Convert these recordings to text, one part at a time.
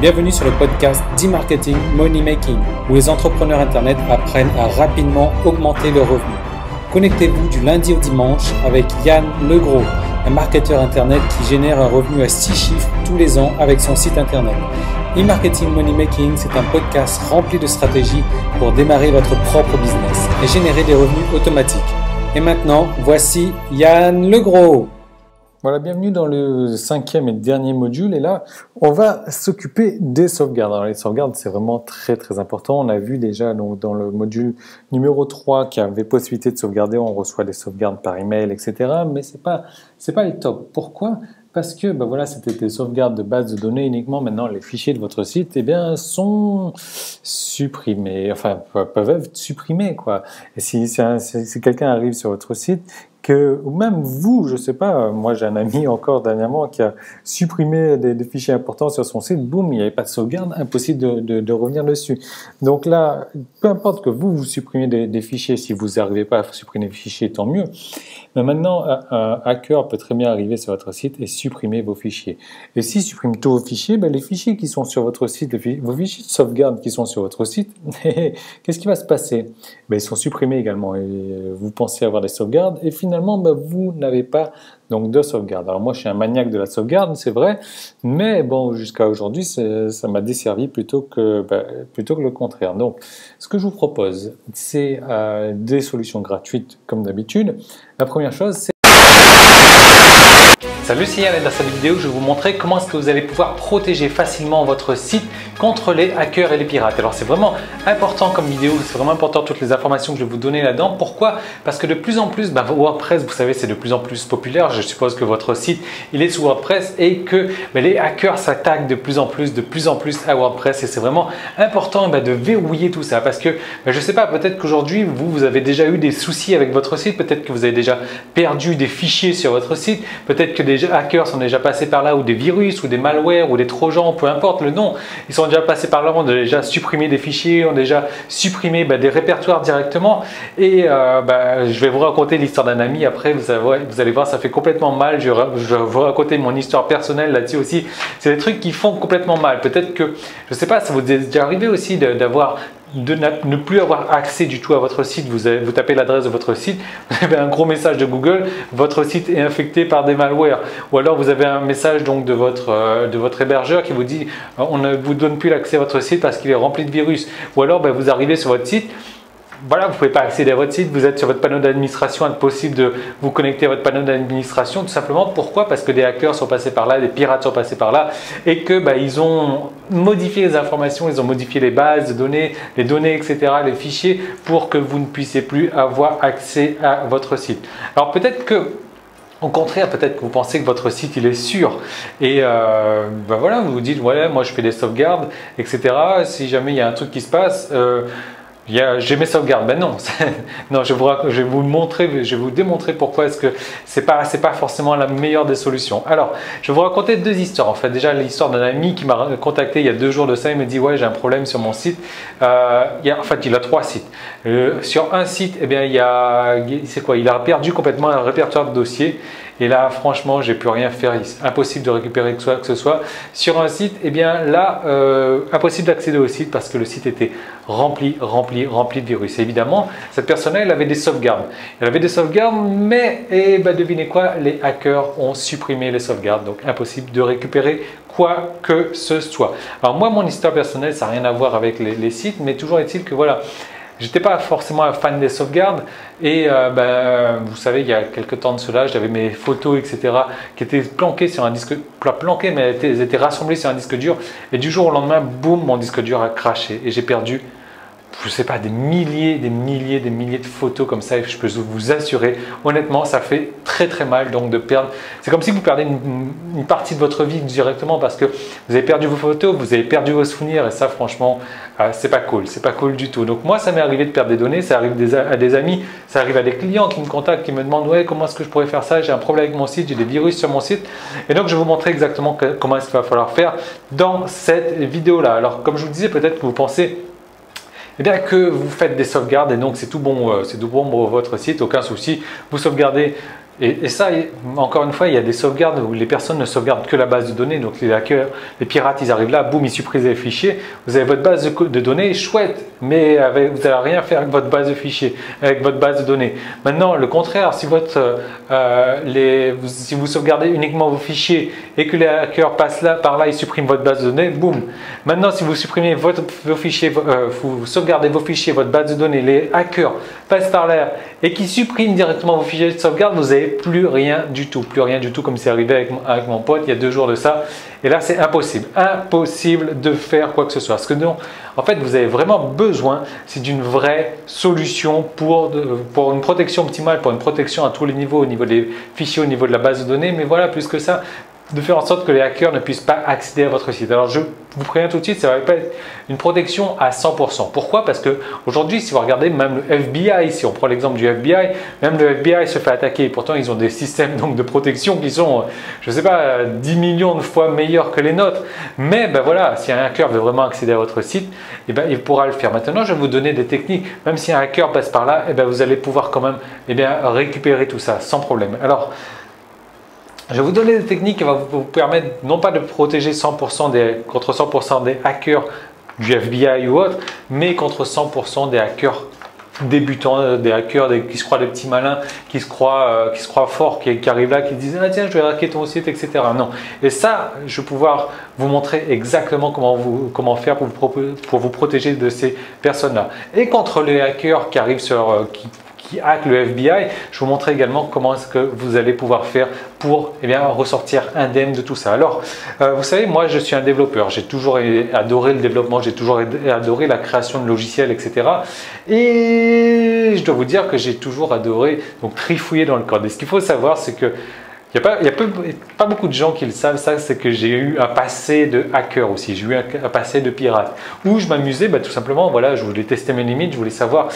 Bienvenue sur le podcast d'e-marketing Money Making, où les entrepreneurs Internet apprennent à rapidement augmenter leurs revenus. Connectez-vous du lundi au dimanche avec Yann Legros, un marketeur Internet qui génère un revenu à 6 chiffres tous les ans avec son site Internet. E-marketing Money Making, c'est un podcast rempli de stratégies pour démarrer votre propre business et générer des revenus automatiques. Et maintenant, voici Yann Legros. Voilà, bienvenue dans le 5e et dernier module. Et là, on va s'occuper des sauvegardes. Alors, les sauvegardes, c'est vraiment très très important. On a vu déjà donc, dans le module numéro 3 qu'il y avait possibilité de sauvegarder. On reçoit des sauvegardes par email, etc. Mais c'est pas le top. Pourquoi ? Parce que voilà, c'était des sauvegardes de base de données uniquement. Maintenant, les fichiers de votre site sont supprimés. Enfin, peuvent être supprimés, quoi. Et si quelqu'un arrive sur votre site, ou même vous, je sais pas, moi j'ai un ami encore dernièrement qui a supprimé des fichiers importants sur son site, boum, il n'y avait pas de sauvegarde, impossible de revenir dessus. Donc là, peu importe que vous supprimez des fichiers, si vous n'arrivez pas à supprimer des fichiers, tant mieux. Mais maintenant, un hacker peut très bien arriver sur votre site et supprimer vos fichiers. Et s'il supprime tous vos fichiers, les fichiers qui sont sur votre site, vos fichiers de sauvegarde qui sont sur votre site, qu'est-ce qui va se passer ? Ils sont supprimés également. Et vous pensez avoir des sauvegardes et finalement, vous n'avez pas donc de sauvegarde. Alors moi, je suis un maniaque de la sauvegarde, c'est vrai, mais bon, jusqu'à aujourd'hui, ça m'a desservi plutôt que le contraire. Donc, ce que je vous propose, c'est des solutions gratuites comme d'habitude. La première chose, c'est... Salut, c'est Yann et dans cette vidéo, je vais vous montrer comment est-ce que vous allez pouvoir protéger facilement votre site contre les hackers et les pirates. Alors c'est vraiment important comme vidéo, c'est vraiment important toutes les informations que je vais vous donner là-dedans. Pourquoi ? Parce que de plus en plus, WordPress, vous savez, c'est de plus en plus populaire. Je suppose que votre site, il est sous WordPress et que les hackers s'attaquent de plus en plus à WordPress. Et c'est vraiment important de verrouiller tout ça. Parce que, je ne sais pas, peut-être qu'aujourd'hui, vous avez déjà eu des soucis avec votre site. Peut-être que vous avez déjà perdu des fichiers sur votre site. Peut-être que des hackers sont déjà passés par là, ou des virus, ou des malwares, ou des trojans, peu importe le nom. Ils sont déjà passés par là, ont déjà supprimé des fichiers, ont déjà supprimé des répertoires directement. Et je vais vous raconter l'histoire d'un ami. Après, vous allez voir, ça fait complètement mal. Je vais vous raconter mon histoire personnelle là-dessus aussi. C'est des trucs qui font complètement mal. Peut-être que, je ne sais pas, ça vous est déjà arrivé aussi de ne plus avoir accès du tout à votre site. Vous tapez l'adresse de votre site, vous avez un gros message de Google, votre site est infecté par des malwares. Ou alors vous avez un message donc de votre hébergeur qui vous dit on ne vous donne plus l'accès à votre site parce qu'il est rempli de virus. Ou alors vous arrivez sur votre site, voilà, vous ne pouvez pas accéder à votre site, vous êtes sur votre panneau d'administration, impossible de vous connecter à votre panneau d'administration, tout simplement. Pourquoi ? Parce que des hackers sont passés par là, des pirates sont passés par là et que ils ont modifié les informations, ils ont modifié les bases de données, les données, etc., les fichiers pour que vous ne puissiez plus avoir accès à votre site. Alors peut-être que au contraire, peut-être que vous pensez que votre site il est sûr et voilà, vous vous dites ouais, moi je fais des sauvegardes, etc. Si jamais il y a un truc qui se passe, j'ai mes sauvegardes. Non, non, je vais vous démontrer pourquoi est-ce que c'est pas forcément la meilleure des solutions. Alors, je vais vous raconter deux histoires. En fait, déjà l'histoire d'un ami qui m'a contacté il y a 2 jours de ça. Il me dit ouais, j'ai un problème sur mon site. Il a 3 sites. Sur un site, il a perdu complètement un répertoire de dossiers. Et là, franchement, j'ai plus rien faire. Impossible de récupérer quoi que ce soit. Sur un site, impossible d'accéder au site parce que le site était rempli de virus. Et évidemment, cette personne-là, elle avait des sauvegardes. Elle avait des sauvegardes, mais devinez quoi, les hackers ont supprimé les sauvegardes. Donc, impossible de récupérer quoi que ce soit. Alors moi, mon histoire personnelle, ça n'a rien à voir avec les sites, mais toujours est-il que voilà, j'étais pas forcément un fan des sauvegardes et vous savez, il y a quelques temps de cela, j'avais mes photos, etc. qui étaient planquées sur un disque, pas planquées, mais elles étaient rassemblées sur un disque dur et du jour au lendemain, boum, mon disque dur a craché et j'ai perdu, je sais pas, des milliers de photos comme ça et je peux vous assurer, honnêtement, ça fait très très mal donc de perdre. C'est comme si vous perdez une partie de votre vie directement parce que vous avez perdu vos photos, vous avez perdu vos souvenirs et ça franchement, c'est pas cool du tout. Donc moi, ça m'est arrivé de perdre des données, ça arrive à des amis, ça arrive à des clients qui me contactent, qui me demandent ouais, comment est-ce que je pourrais faire ça, j'ai un problème avec mon site, j'ai des virus sur mon site et donc je vais vous montrer exactement comment est-ce qu'il va falloir faire dans cette vidéo-là. Alors comme je vous le disais, peut-être que vous pensez que vous faites des sauvegardes et donc c'est tout bon pour votre site, aucun souci. Vous sauvegardez Et ça, encore une fois, il y a des sauvegardes où les personnes ne sauvegardent que la base de données. Donc les hackers, les pirates, ils arrivent là, boum, ils suppriment les fichiers. Vous avez votre base de données, chouette, mais vous n'allez rien faire avec votre base de fichiers, avec votre base de données. Maintenant, le contraire, si vous sauvegardez uniquement vos fichiers et que les hackers passent par là, ils suppriment votre base de données, boum. Maintenant, si vous supprimez vos fichiers, vous sauvegardez vos fichiers, votre base de données, les hackers passent par là et qui suppriment directement vos fichiers de sauvegarde, vous n'avez plus rien du tout, comme c'est arrivé avec mon pote il y a 2 jours de ça. Et là, c'est impossible de faire quoi que ce soit. Parce que non, en fait, vous avez vraiment besoin, c'est d'une vraie solution pour une protection optimale, pour une protection à tous les niveaux, au niveau des fichiers, au niveau de la base de données. Mais voilà, plus que ça, de faire en sorte que les hackers ne puissent pas accéder à votre site. Alors, je vous préviens tout de suite, ça ne va pas être une protection à 100%. Pourquoi? Parce qu'aujourd'hui, si vous regardez même le FBI, si on prend l'exemple du FBI, même le FBI se fait attaquer. Pourtant, ils ont des systèmes donc, de protection qui sont, je ne sais pas, 10 millions de fois meilleurs que les nôtres. Mais ben voilà, si un hacker veut vraiment accéder à votre site, eh ben, il pourra le faire. Maintenant, je vais vous donner des techniques. Même si un hacker passe par là, eh ben, vous allez pouvoir quand même récupérer tout ça sans problème. Alors, je vais vous donner des techniques qui vont vous permettre non pas de protéger contre 100% des hackers du FBI ou autre, mais contre 100% des hackers débutants, des hackers qui se croient des petits malins, qui se croient forts, qui arrivent là, qui disent « Ah tiens, je vais hacker ton site, etc. » Non. Et ça, je vais pouvoir vous montrer exactement comment faire pour vous protéger de ces personnes-là. Et contre les hackers qui arrivent qui hack le FBI, je vous montrer également comment est-ce que vous allez pouvoir faire pour ressortir indemne de tout ça. Alors, vous savez, moi je suis un développeur, j'ai toujours adoré le développement, j'ai toujours adoré la création de logiciels, etc. Et je dois vous dire que j'ai toujours adoré donc trifouiller dans le code. Et ce qu'il faut savoir, c'est que il n'y a pas beaucoup de gens qui le savent, ça c'est que j'ai eu un passé de hacker aussi, j'ai eu un passé de pirate, où je m'amusais tout simplement, voilà, je voulais tester mes limites, je voulais savoir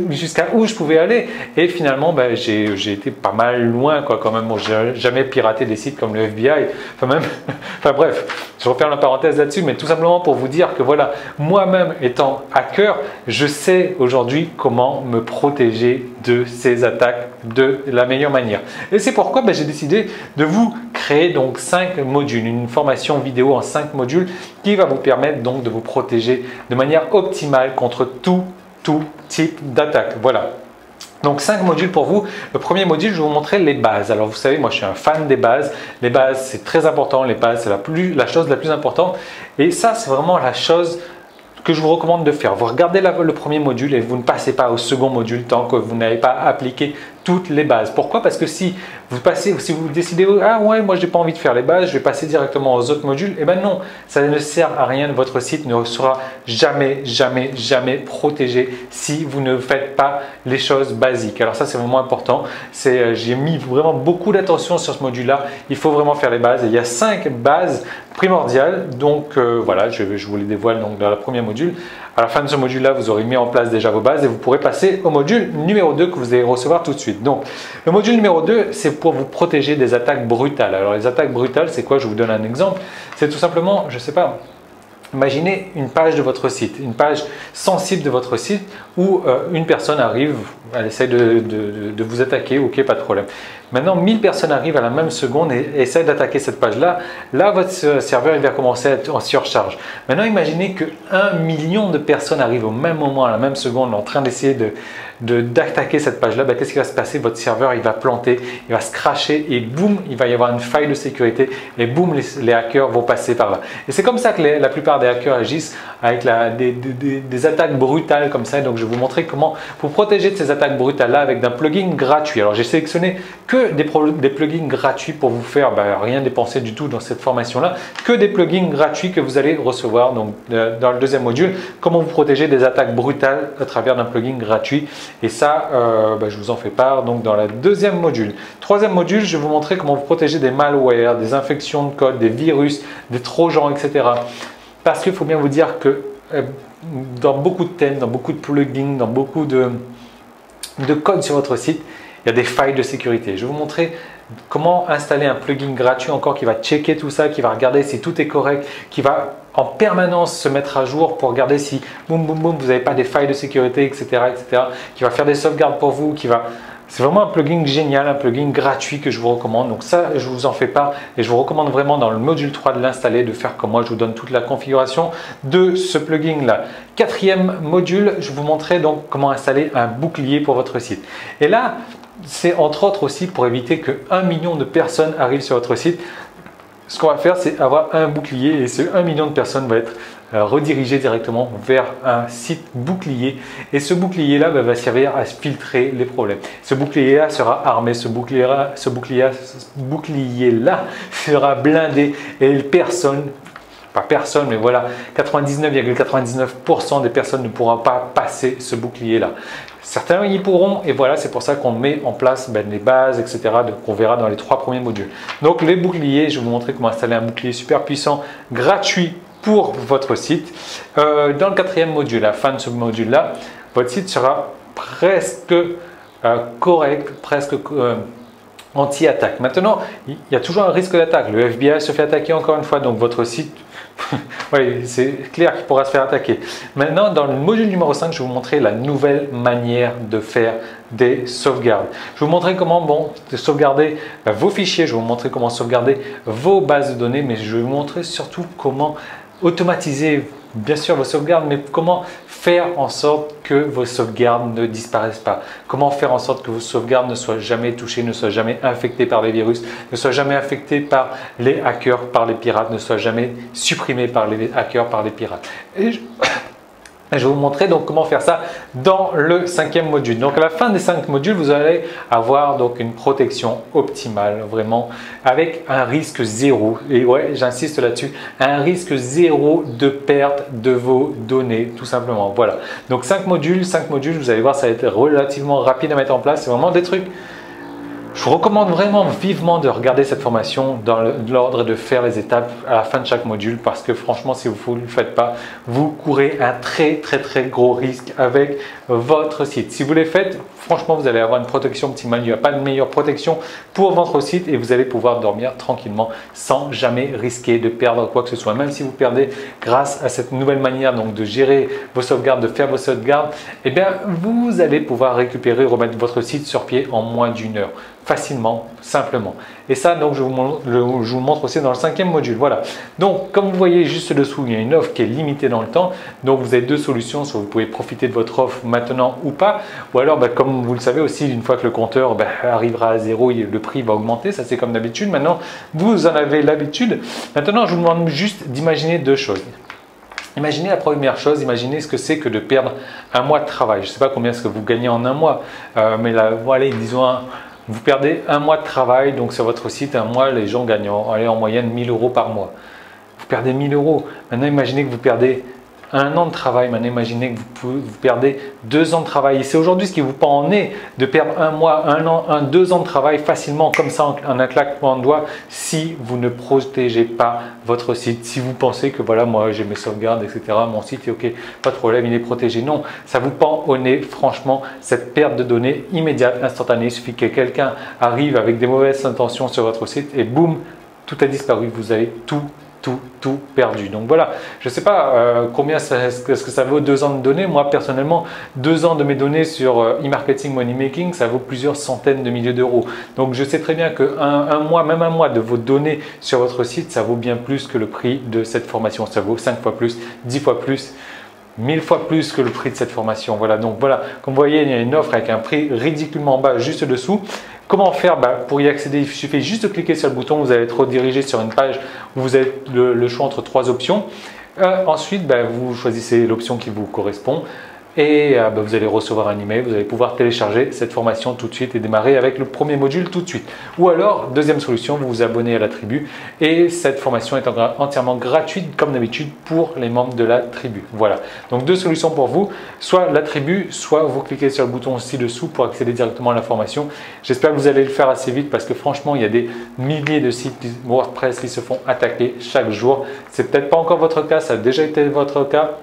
jusqu'à où je pouvais aller, et finalement j'ai été pas mal loin quoi, quand même. Bon, j'ai jamais piraté des sites comme le FBI, enfin bref, je referme la parenthèse là-dessus, mais tout simplement pour vous dire que voilà, moi-même étant hacker, je sais aujourd'hui comment me protéger de ces attaques de la meilleure manière. Et c'est pourquoi j'ai décidé de vous créer donc 5 modules, une formation vidéo en 5 modules qui va vous permettre donc de vous protéger de manière optimale contre tout type d'attaque. Voilà. Donc 5 modules pour vous. Le premier module, je vais vous montrer les bases. Alors vous savez, moi je suis un fan des bases. Les bases, c'est très important. Les bases, c'est la chose la plus importante. Et ça, c'est vraiment la chose que je vous recommande de faire. Vous regardez le premier module et vous ne passez pas au second module tant que vous n'avez pas appliqué toutes les bases. Pourquoi? Parce que si vous décidez « Ah ouais, moi je n'ai pas envie de faire les bases, je vais passer directement aux autres modules », eh bien non, ça ne sert à rien. Votre site ne sera jamais protégé si vous ne faites pas les choses basiques. Alors ça, c'est vraiment important. J'ai mis vraiment beaucoup d'attention sur ce module-là. Il faut vraiment faire les bases. Et il y a 5 bases primordiales. Donc voilà, je vous les dévoile donc, dans le premier module. À la fin de ce module-là, vous aurez mis en place déjà vos bases et vous pourrez passer au module numéro 2 que vous allez recevoir tout de suite. Donc, le module numéro 2, c'est pour vous protéger des attaques brutales. Alors, les attaques brutales, c'est quoi? Je vous donne un exemple. C'est tout simplement, je ne sais pas, imaginez une page de votre site, une page sensible de votre site où une personne arrive, elle essaie de vous attaquer, ok, pas de problème. Maintenant, 1000 personnes arrivent à la même seconde et essaient d'attaquer cette page-là. Là, votre serveur il va commencer à être en surcharge. Maintenant, imaginez que 1 million de personnes arrivent au même moment, à la même seconde, en train d'essayer d'attaquer cette page-là. Qu'est-ce qui va se passer? Votre serveur, il va planter, il va se crasher et boum, il va y avoir une faille de sécurité et boum, les hackers vont passer par là. Et c'est comme ça que la plupart des hackers agissent avec des attaques brutales comme ça. Donc, je vais vous montrer comment vous protéger de ces attaques brutales-là avec d'un plugin gratuit. Alors, j'ai sélectionné que des plugins gratuits pour vous faire rien dépenser du tout dans cette formation-là, que des plugins gratuits que vous allez recevoir donc, dans le deuxième module, comment vous protéger des attaques brutales à travers d'un plugin gratuit. Et ça, je vous en fais part donc, dans le deuxième module. Troisième module, je vais vous montrer comment vous protéger des malwares, des infections de code, des virus, des trojans, etc. Parce qu'il faut bien vous dire que dans beaucoup de thèmes, dans beaucoup de plugins, dans beaucoup de code sur votre site, il y a des failles de sécurité. Je vais vous montrer comment installer un plugin gratuit encore qui va checker tout ça, qui va regarder si tout est correct, qui va en permanence se mettre à jour pour regarder si boum, vous n'avez pas des failles de sécurité, etc., etc., qui va faire des sauvegardes pour vous, qui va C'est vraiment un plugin génial, un plugin gratuit que je vous recommande. Donc ça, je vous en fais part et je vous recommande vraiment dans le module 3 de l'installer, de faire comme moi. Je vous donne toute la configuration de ce plugin là. Quatrième module, je vous montrerai donc comment installer un bouclier pour votre site. Et là, c'est entre autres aussi pour éviter que 1 million de personnes arrivent sur votre site. Ce qu'on va faire, c'est avoir un bouclier et ce 1 million de personnes va être redirigé directement vers un site bouclier. Et ce bouclier-là va servir à filtrer les problèmes. Ce bouclier-là sera armé, ce bouclier-là sera blindé et personne, pas personne, mais voilà, 99,99% des personnes ne pourront pas passer ce bouclier-là. Certains y pourront et voilà, c'est pour ça qu'on met en place les bases, etc. qu'on verra dans les 3 premiers modules. Donc les boucliers, je vais vous montrer comment installer un bouclier super puissant, gratuit pour votre site. Dans le 4e module, à la fin de ce module-là, votre site sera presque correct, presque anti-attaque. Maintenant, il y a toujours un risque d'attaque. Le FBI se fait attaquer encore une fois, donc votre site, oui, c'est clair qu'il pourra se faire attaquer. Maintenant, dans le module numéro 5, je vais vous montrer la nouvelle manière de faire des sauvegardes. Je vais vous montrer comment sauvegarder vos fichiers, je vais vous montrer comment sauvegarder vos bases de données, mais je vais vous montrer surtout comment automatiser bien sûr vos sauvegardes, mais comment faire en sorte que vos sauvegardes ne disparaissent pas. Comment faire en sorte que vos sauvegardes ne soient jamais touchées, ne soient jamais infectées par les virus, ne soient jamais infectées par les hackers, par les pirates, ne soient jamais supprimées par les hackers, par les pirates. Et je vais vous montrer donc comment faire ça dans le 5e module. Donc à la fin des 5 modules, vous allez avoir donc une protection optimale, vraiment avec un risque zéro. Et ouais, j'insiste là-dessus, un risque zéro de perte de vos données, tout simplement. Voilà. Donc 5 modules, vous allez voir, ça va être relativement rapide à mettre en place. C'est vraiment des trucs. Je vous recommande vraiment vivement de regarder cette formation dans l'ordre et de faire les étapes à la fin de chaque module parce que franchement, si vous ne le faites pas, vous courez un très gros risque avec votre site. Si vous les faites, franchement, vous allez avoir une protection optimale. Il n'y a pas de meilleure protection pour votre site et vous allez pouvoir dormir tranquillement sans jamais risquer de perdre quoi que ce soit. Même si vous perdez grâce à cette nouvelle manière donc de gérer vos sauvegardes, de faire vos sauvegardes, eh bien, vous allez pouvoir récupérer, remettre votre site sur pied en moins d'1 heure. Facilement, simplement. Et ça, donc, je vous montre aussi dans le 5e module. Voilà. Donc, comme vous voyez juste dessous, il y a une offre qui est limitée dans le temps. Donc, vous avez 2 solutions. Soit vous pouvez profiter de votre offre maintenant ou pas. Ou alors, comme vous le savez aussi, une fois que le compteur arrivera à 0, le prix va augmenter. Ça, c'est comme d'habitude. Maintenant, vous en avez l'habitude. Maintenant, je vous demande juste d'imaginer 2 choses. Imaginez la première chose, imaginez ce que c'est que de perdre un mois de travail. Je ne sais pas combien est-ce que vous gagnez en un mois, mais là, voilà, disons vous perdez un mois de travail, donc sur votre site, un mois, les gens gagnent en moyenne 1 000 € par mois. Vous perdez 1 000 €. Maintenant, imaginez que vous perdez 1 an de travail. Maintenant, imaginez que vous perdez 2 ans de travail. Et c'est aujourd'hui ce qui vous pend en nez de perdre 1 mois, 1 an, 2 ans de travail facilement, comme ça, en un claquement de doigts, si vous ne protégez pas votre site. Si vous pensez que voilà, moi j'ai mes sauvegardes, etc., mon site est OK, pas de problème, il est protégé. Non, ça vous pend au nez, franchement, cette perte de données immédiate, instantanée. Il suffit que quelqu'un arrive avec des mauvaises intentions sur votre site et boum, tout a disparu. Vous avez tout perdu. Donc voilà, je ne sais pas combien est-ce que ça vaut 2 ans de données. Moi personnellement, 2 ans de mes données sur e-marketing money making, ça vaut plusieurs centaines de milliers d'euros. Donc je sais très bien que même un mois de vos données sur votre site, ça vaut bien plus que le prix de cette formation. Ça vaut 5 fois plus, 10 fois plus, 1000 fois plus que le prix de cette formation. Voilà, donc voilà, comme vous voyez, il y a une offre avec un prix ridiculement bas juste dessous. Comment faire pour y accéder? Il suffit juste de cliquer sur le bouton, vous allez être redirigé sur une page où vous avez le choix entre 3 options. Ensuite, vous choisissez l'option qui vous correspond et vous allez recevoir un email, vous allez pouvoir télécharger cette formation tout de suite et démarrer avec le premier module tout de suite. Ou alors, deuxième solution, vous vous abonnez à la tribu et cette formation est entièrement gratuite comme d'habitude pour les membres de la tribu. Voilà, donc 2 solutions pour vous, soit la tribu, soit vous cliquez sur le bouton ci-dessous pour accéder directement à la formation. J'espère que vous allez le faire assez vite parce que franchement, il y a des milliers de sites WordPress qui se font attaquer chaque jour. C'est peut-être pas encore votre cas, ça a déjà été votre cas.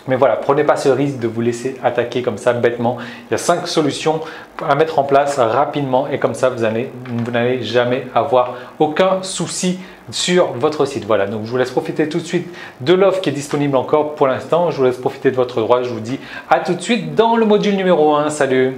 Mais voilà, prenez pas ce risque de vous laisser attaquer comme ça bêtement. Il y a 5 solutions à mettre en place rapidement et comme ça vous n'allez jamais avoir aucun souci sur votre site. Voilà, donc je vous laisse profiter tout de suite de l'offre qui est disponible encore pour l'instant. Je vous laisse profiter de votre droit. Je vous dis à tout de suite dans le module numéro 1. Salut!